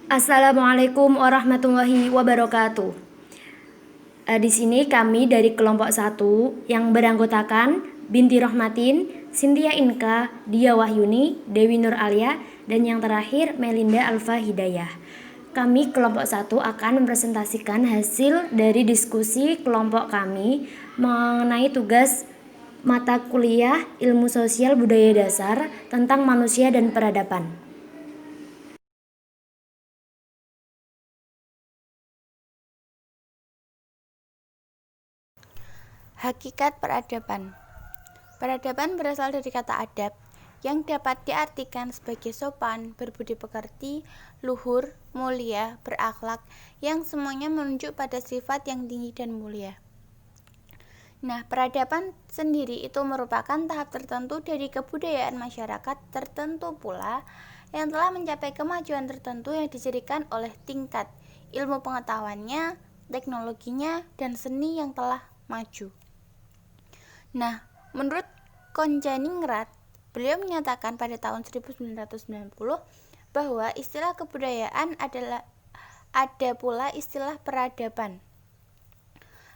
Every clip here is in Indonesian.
Assalamualaikum warahmatullahi wabarakatuh. Di sini kami dari kelompok 1 yang beranggotakan Binti Rohmatin, Cynthia Inka, Dia Wahyuni, Dewi Nur Alia, dan yang terakhir Melinda Alfa Hidayah. Kami kelompok 1 akan mempresentasikan hasil dari diskusi kelompok kami mengenai tugas mata kuliah Ilmu Sosial Budaya Dasar tentang manusia dan peradaban. Hakikat peradaban. Peradaban berasal dari kata adab, yang dapat diartikan sebagai sopan, berbudi pekerti, luhur, mulia, berakhlak, yang semuanya menunjuk pada sifat yang tinggi dan mulia. Nah, peradaban sendiri itu merupakan tahap tertentu dari kebudayaan masyarakat tertentu pula yang telah mencapai kemajuan tertentu yang dicirikan oleh tingkat ilmu pengetahuannya, teknologinya, dan seni yang telah maju. Nah, menurut Konjaningrat, beliau menyatakan pada tahun 1990 bahwa istilah kebudayaan ada pula istilah peradaban.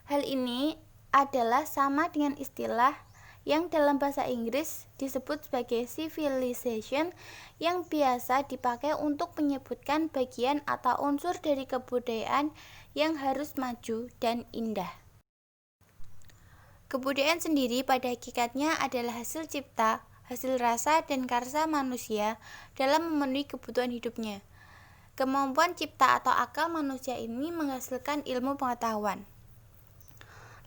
Hal ini adalah sama dengan istilah yang dalam bahasa Inggris disebut sebagai civilization yang biasa dipakai untuk menyebutkan bagian atau unsur dari kebudayaan yang harus maju dan indah. Kebudayaan sendiri pada hakikatnya adalah hasil cipta, hasil rasa dan karsa manusia dalam memenuhi kebutuhan hidupnya. Kemampuan cipta atau akal manusia ini menghasilkan ilmu pengetahuan.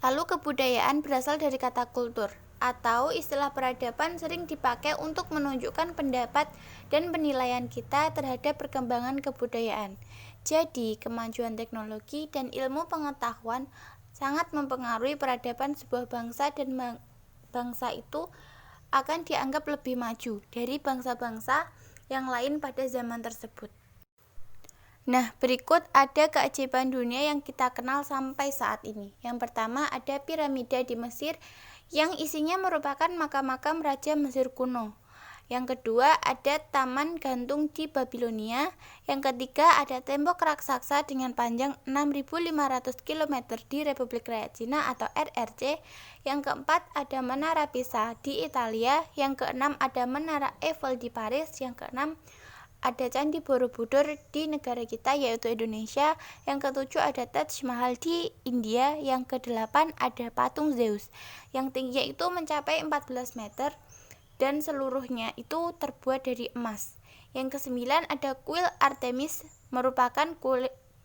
Lalu kebudayaan berasal dari kata kultur, atau istilah peradaban sering dipakai untuk menunjukkan pendapat dan penilaian kita terhadap perkembangan kebudayaan. Jadi, kemajuan teknologi dan ilmu pengetahuan sangat mempengaruhi peradaban sebuah bangsa, dan bangsa itu akan dianggap lebih maju dari bangsa-bangsa yang lain pada zaman tersebut. Nah, berikut ada keajaiban dunia yang kita kenal sampai saat ini. Yang pertama, ada piramida di Mesir yang isinya merupakan makam-makam raja Mesir kuno. Yang kedua, ada taman gantung di Babilonia. Yang ketiga, ada tembok raksasa dengan panjang 6.500 km di Republik Rakyat Cina atau RRC. Yang keempat, ada Menara Pisa di Italia. Yang keenam, ada Menara Eiffel di Paris. Yang keenam, ada Candi Borobudur di negara kita yaitu Indonesia. Yang ketujuh, ada Taj Mahal di India. Yang kedelapan, ada patung Zeus yang tingginya itu mencapai 14 meter dan seluruhnya itu terbuat dari emas. Yang kesembilan, ada kuil Artemis, merupakan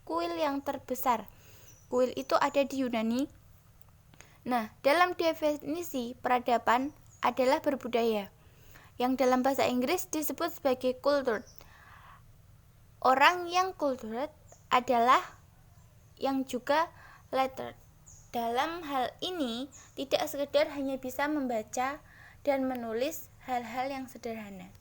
kuil yang terbesar. Kuil itu ada di Yunani. Nah, dalam definisi peradaban adalah berbudaya, yang dalam bahasa Inggris disebut sebagai culture. Orang yang cultured adalah yang juga lettered. Dalam hal ini tidak sekedar hanya bisa membaca dan menulis hal-hal yang sederhana.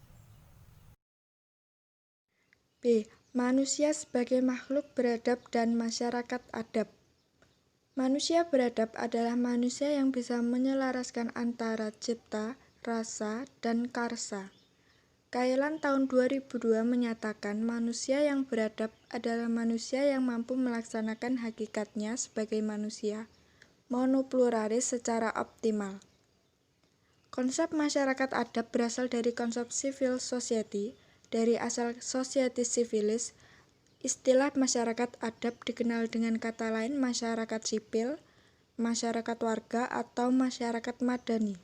B. Manusia sebagai makhluk beradab dan masyarakat adab. Manusia beradab adalah manusia yang bisa menyelaraskan antara cipta, rasa, dan karsa. Kailan tahun 2002 menyatakan manusia yang beradab adalah manusia yang mampu melaksanakan hakikatnya sebagai manusia, monopluralis secara optimal. Konsep masyarakat adab berasal dari konsep civil society, dari asal societas civilis. Istilah masyarakat adab dikenal dengan kata lain masyarakat sipil, masyarakat warga, atau masyarakat madani.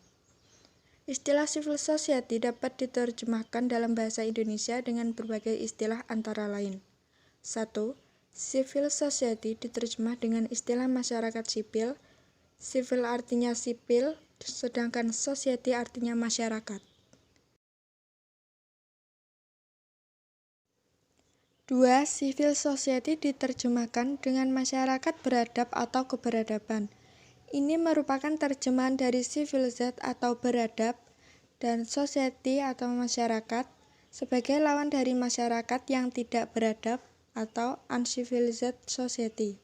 Istilah civil society dapat diterjemahkan dalam bahasa Indonesia dengan berbagai istilah antara lain. 1. Civil society diterjemah dengan istilah masyarakat sipil. Civil artinya sipil, sedangkan society artinya masyarakat. 2. Civil society diterjemahkan dengan masyarakat beradab atau keberadaban. Ini merupakan terjemahan dari civilized atau beradab dan society atau masyarakat sebagai lawan dari masyarakat yang tidak beradab atau uncivilized society.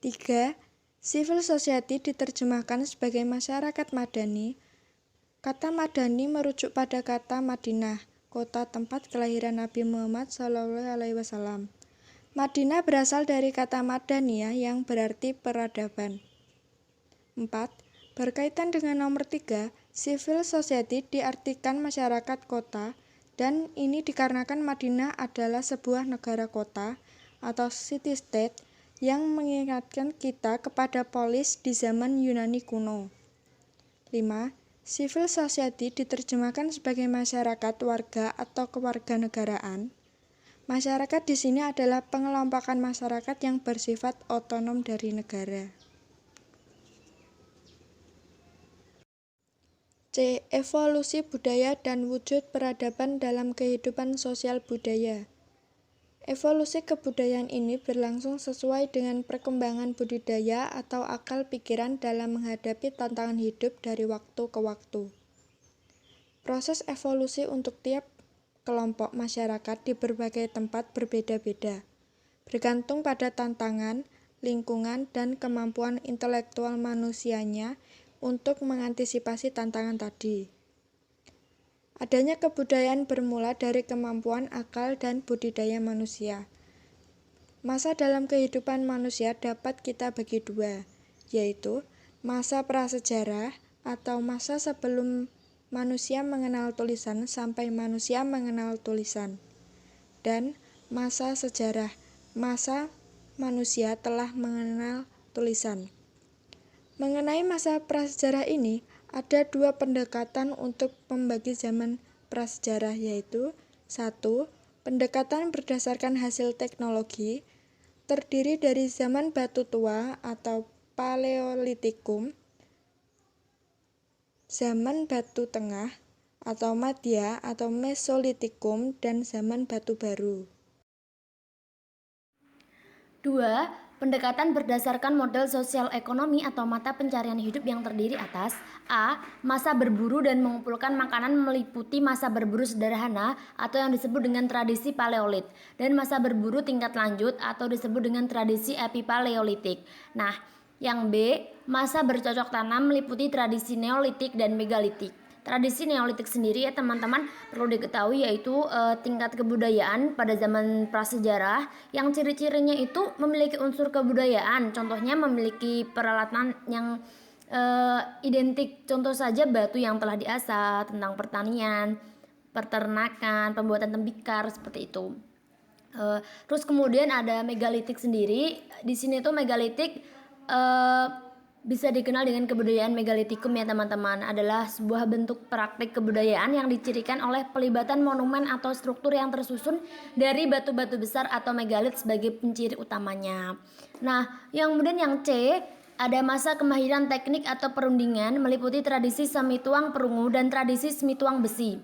3. Civil society diterjemahkan sebagai masyarakat madani. Kata madani merujuk pada kata Madinah. kota tempat kelahiran Nabi Muhammad SAW. Madinah berasal dari kata Madaniyah yang berarti peradaban. 4. Berkaitan dengan nomor 3, civil society diartikan masyarakat kota, dan ini dikarenakan Madinah adalah sebuah negara kota atau city-state yang mengingatkan kita kepada polis di zaman Yunani kuno. 5. Civil society diterjemahkan sebagai masyarakat warga atau kewarganegaraan. Masyarakat di sini adalah pengelompokan masyarakat yang bersifat otonom dari negara. C. Evolusi budaya dan wujud peradaban dalam kehidupan sosial budaya. Evolusi kebudayaan ini berlangsung sesuai dengan perkembangan budidaya atau akal pikiran dalam menghadapi tantangan hidup dari waktu ke waktu. Proses evolusi untuk tiap kelompok masyarakat di berbagai tempat berbeda-beda, bergantung pada tantangan, lingkungan, dan kemampuan intelektual manusianya untuk mengantisipasi tantangan tadi. Adanya kebudayaan bermula dari kemampuan akal dan budidaya manusia. Masa dalam kehidupan manusia dapat kita bagi dua, yaitu masa prasejarah atau masa sebelum manusia mengenal tulisan sampai manusia mengenal tulisan, dan masa sejarah, masa manusia telah mengenal tulisan. Mengenai masa prasejarah ini, ada dua pendekatan untuk membagi zaman prasejarah, yaitu 1. Pendekatan berdasarkan hasil teknologi, terdiri dari zaman batu tua atau Paleolitikum, zaman batu tengah atau Madya atau Mesolitikum, dan zaman batu baru. 2. Pendekatan berdasarkan model sosial ekonomi atau mata pencarian hidup yang terdiri atas A. Masa berburu dan mengumpulkan makanan meliputi masa berburu sederhana atau yang disebut dengan tradisi Paleolit, dan masa berburu tingkat lanjut atau disebut dengan tradisi Epipaleolitik. Nah, yang B. Masa bercocok tanam meliputi tradisi Neolitik dan Megalitik. Tradisi Neolitik sendiri ya teman-teman perlu diketahui yaitu tingkat kebudayaan pada zaman prasejarah yang ciri-cirinya itu memiliki unsur kebudayaan, contohnya memiliki peralatan yang identik, contoh saja batu yang telah diasah, tentang pertanian, peternakan, pembuatan tembikar seperti itu. Terus kemudian ada megalitik sendiri. Di sini tuh megalitik bisa dikenal dengan kebudayaan megalitikum ya teman-teman, adalah sebuah bentuk praktik kebudayaan yang dicirikan oleh pelibatan monumen atau struktur yang tersusun dari batu-batu besar atau megalit sebagai penciri utamanya. Nah, yang kemudian yang C, ada masa kemahiran teknik atau perundingan meliputi tradisi semi tuang perungu dan tradisi semi tuang besi.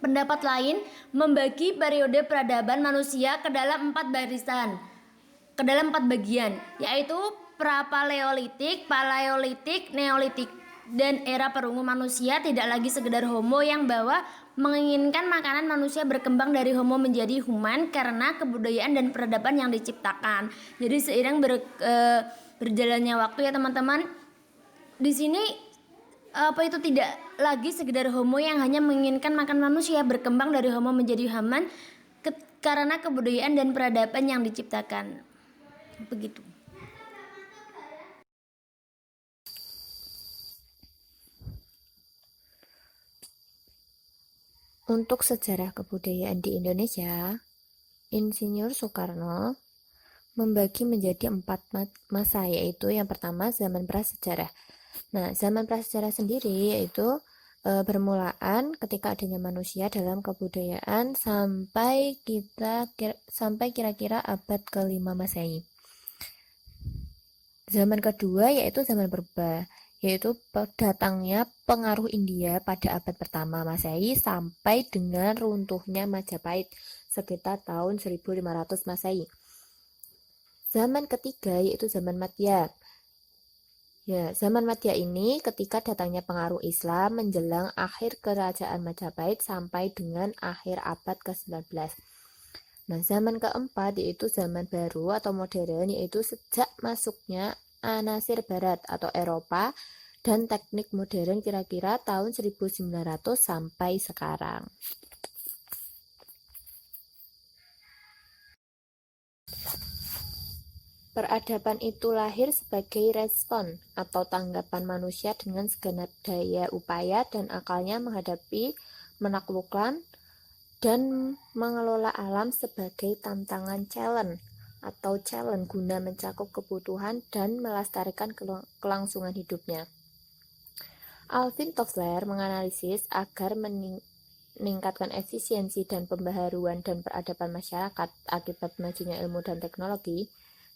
Pendapat lain membagi periode peradaban manusia ke dalam 4 barisan, ke dalam 4 bagian, yaitu Pra-Paleolitik, Paleolitik, Neolitik. Dan era perunggu manusia tidak lagi sekedar homo yang bahwa menginginkan makanan manusia berkembang dari homo menjadi human karena kebudayaan dan peradaban yang diciptakan. Jadi seiring berjalannya waktu ya teman-teman, di sini itu tidak lagi sekedar homo yang hanya menginginkan makan manusia berkembang dari homo menjadi human karena kebudayaan dan peradaban yang diciptakan. Begitu. Untuk sejarah kebudayaan di Indonesia, Insinyur Soekarno membagi menjadi 4 masa, yaitu yang pertama zaman prasejarah. Nah, zaman prasejarah sendiri yaitu bermulaan ketika adanya manusia dalam kebudayaan sampai kira-kira abad ke-5 Masehi. Zaman kedua yaitu zaman purba, yaitu datangnya pengaruh India pada abad pertama Masehi sampai dengan runtuhnya Majapahit sekitar tahun 1500 Masehi. Zaman ketiga yaitu zaman Madya. Ya, zaman Madya ini ketika datangnya pengaruh Islam menjelang akhir kerajaan Majapahit sampai dengan akhir abad ke-19. Nah, zaman keempat yaitu zaman baru atau modern, yaitu sejak masuknya anasir barat atau Eropa dan teknik modern kira-kira tahun 1900 sampai sekarang. Peradaban itu lahir sebagai respon atau tanggapan manusia dengan segenap daya upaya dan akalnya menghadapi, menaklukkan, dan mengelola alam sebagai tantangan challenge guna mencakup kebutuhan dan melestarikan kelangsungan hidupnya. Alvin Toffler menganalisis agar meningkatkan efisiensi dan pembaharuan dan peradaban masyarakat akibat majunya ilmu dan teknologi.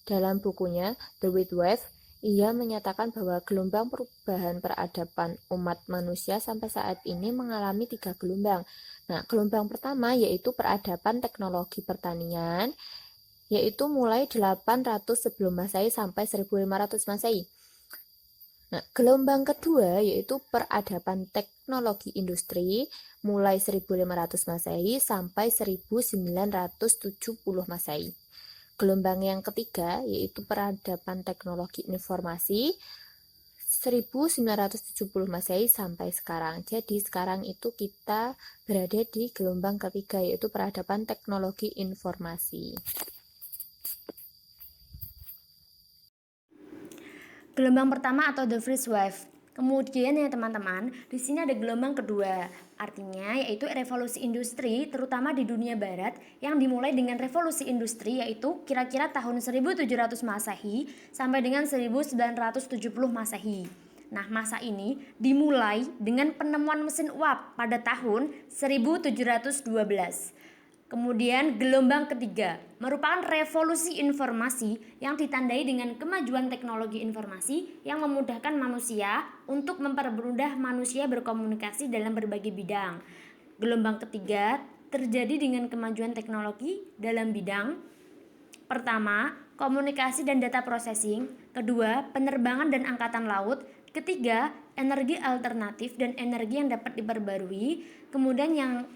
Dalam bukunya The Wild Wave, ia menyatakan bahwa gelombang perubahan peradaban umat manusia sampai saat ini mengalami 3 gelombang. Nah, gelombang pertama yaitu peradaban teknologi pertanian, yaitu mulai 800 sebelum Masehi sampai 1500 Masehi. Nah, gelombang kedua yaitu peradaban teknologi industri, mulai 1500 Masehi sampai 1970 Masehi. Gelombang yang ketiga yaitu peradaban teknologi informasi 1970 Masehi sampai sekarang. Jadi sekarang itu kita berada di gelombang ketiga yaitu peradaban teknologi informasi. Gelombang pertama atau the first wave. Kemudian ya teman-teman, di sini ada gelombang kedua. Artinya yaitu revolusi industri terutama di dunia barat yang dimulai dengan revolusi industri yaitu kira-kira tahun 1700 Masehi sampai dengan 1970 Masehi. Nah, masa ini dimulai dengan penemuan mesin uap pada tahun 1712. Kemudian gelombang ketiga merupakan revolusi informasi yang ditandai dengan kemajuan teknologi informasi yang memudahkan manusia untuk mempermudah manusia berkomunikasi dalam berbagai bidang. Gelombang ketiga terjadi dengan kemajuan teknologi dalam bidang pertama, komunikasi dan data processing, kedua, penerbangan dan angkatan laut, ketiga, energi alternatif dan energi yang dapat diperbarui, kemudian yang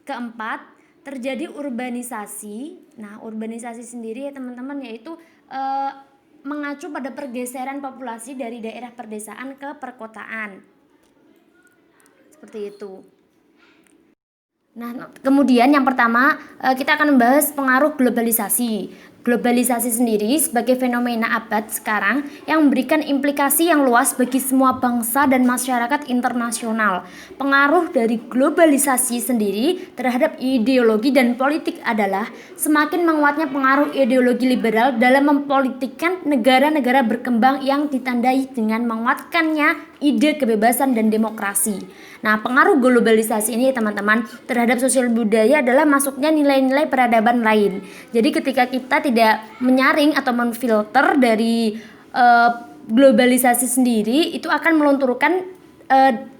keempat, terjadi urbanisasi. Nah, urbanisasi sendiri ya teman-teman yaitu mengacu pada pergeseran populasi dari daerah perdesaan ke perkotaan. Seperti itu. Nah, kemudian yang pertama kita akan membahas pengaruh globalisasi. Globalisasi sendiri sebagai fenomena abad sekarang yang memberikan implikasi yang luas bagi semua bangsa dan masyarakat internasional. Pengaruh dari globalisasi sendiri terhadap ideologi dan politik adalah semakin menguatnya pengaruh ideologi liberal dalam mempolitikkan negara-negara berkembang yang ditandai dengan menguatkannya ide kebebasan dan demokrasi. Nah, pengaruh globalisasi ini teman-teman terhadap sosial budaya adalah masuknya nilai-nilai peradaban lain. Jadi ketika kita tidak menyaring atau menfilter dari globalisasi sendiri, itu akan melunturkan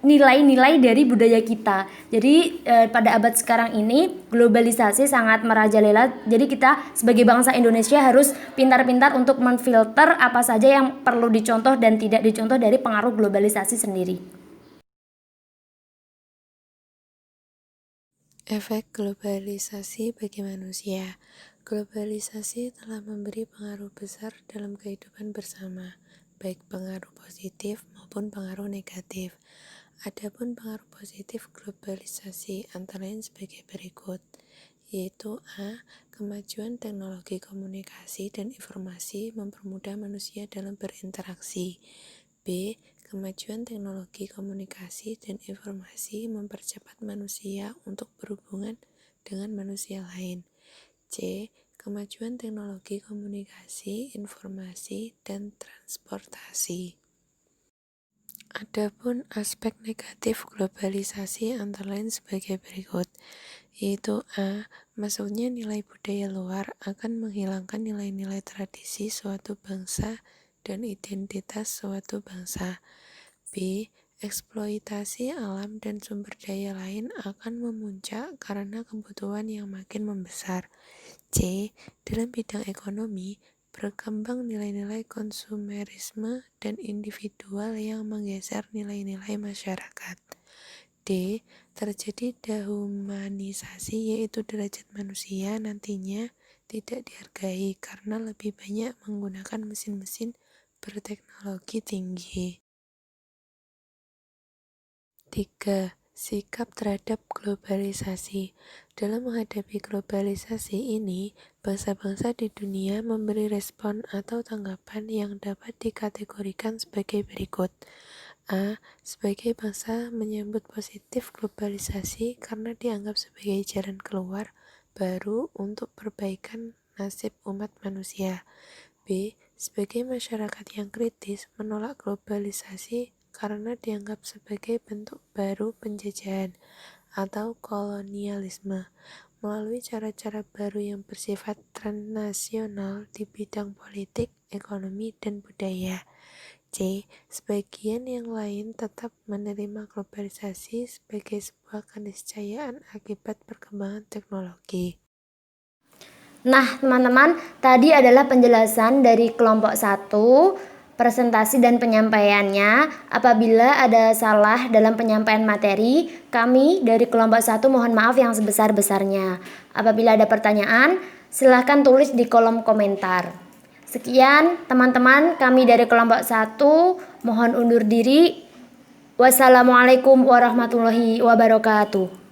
nilai-nilai dari budaya kita. Jadi pada abad sekarang ini globalisasi sangat merajalela. Jadi kita sebagai bangsa Indonesia harus pintar-pintar untuk menfilter apa saja yang perlu dicontoh dan tidak dicontoh dari pengaruh globalisasi sendiri. Efek globalisasi bagi manusia. Globalisasi telah memberi pengaruh besar dalam kehidupan bersama, baik pengaruh positif maupun pengaruh negatif. Adapun pengaruh positif globalisasi antara lain sebagai berikut, yaitu A. Kemajuan teknologi komunikasi dan informasi mempermudah manusia dalam berinteraksi. B. Kemajuan teknologi komunikasi dan informasi mempercepat manusia untuk berhubungan dengan manusia lain. C. Kemajuan teknologi komunikasi, informasi, dan transportasi. Adapun aspek negatif globalisasi antara lain sebagai berikut, yaitu A. Masuknya nilai budaya luar akan menghilangkan nilai-nilai tradisi suatu bangsa dan identitas suatu bangsa. B. Eksploitasi alam dan sumber daya lain akan memuncak karena kebutuhan yang makin membesar. C. Dalam bidang ekonomi, berkembang nilai-nilai konsumerisme dan individual yang menggeser nilai-nilai masyarakat. D. Terjadi dehumanisasi, yaitu derajat manusia nantinya tidak dihargai karena lebih banyak menggunakan mesin-mesin berteknologi tinggi. 3. Sikap terhadap globalisasi. Dalam menghadapi globalisasi ini, bangsa-bangsa di dunia memberi respon atau tanggapan yang dapat dikategorikan sebagai berikut. A. Sebagai bangsa menyambut positif globalisasi karena dianggap sebagai jalan keluar baru untuk perbaikan nasib umat manusia. B. Sebagai masyarakat yang kritis menolak globalisasi karena dianggap sebagai bentuk baru penjajahan atau kolonialisme melalui cara-cara baru yang bersifat transnasional di bidang politik, ekonomi, dan budaya. C. Sebagian yang lain tetap menerima globalisasi sebagai sebuah keniscayaan akibat perkembangan teknologi. Nah, teman-teman, tadi adalah penjelasan dari kelompok 1, presentasi dan penyampaiannya. Apabila ada salah dalam penyampaian materi, kami dari kelompok 1 mohon maaf yang sebesar-besarnya. Apabila ada pertanyaan, silahkan tulis di kolom komentar. Sekian teman-teman, kami dari kelompok 1 mohon undur diri. Wassalamualaikum warahmatullahi wabarakatuh.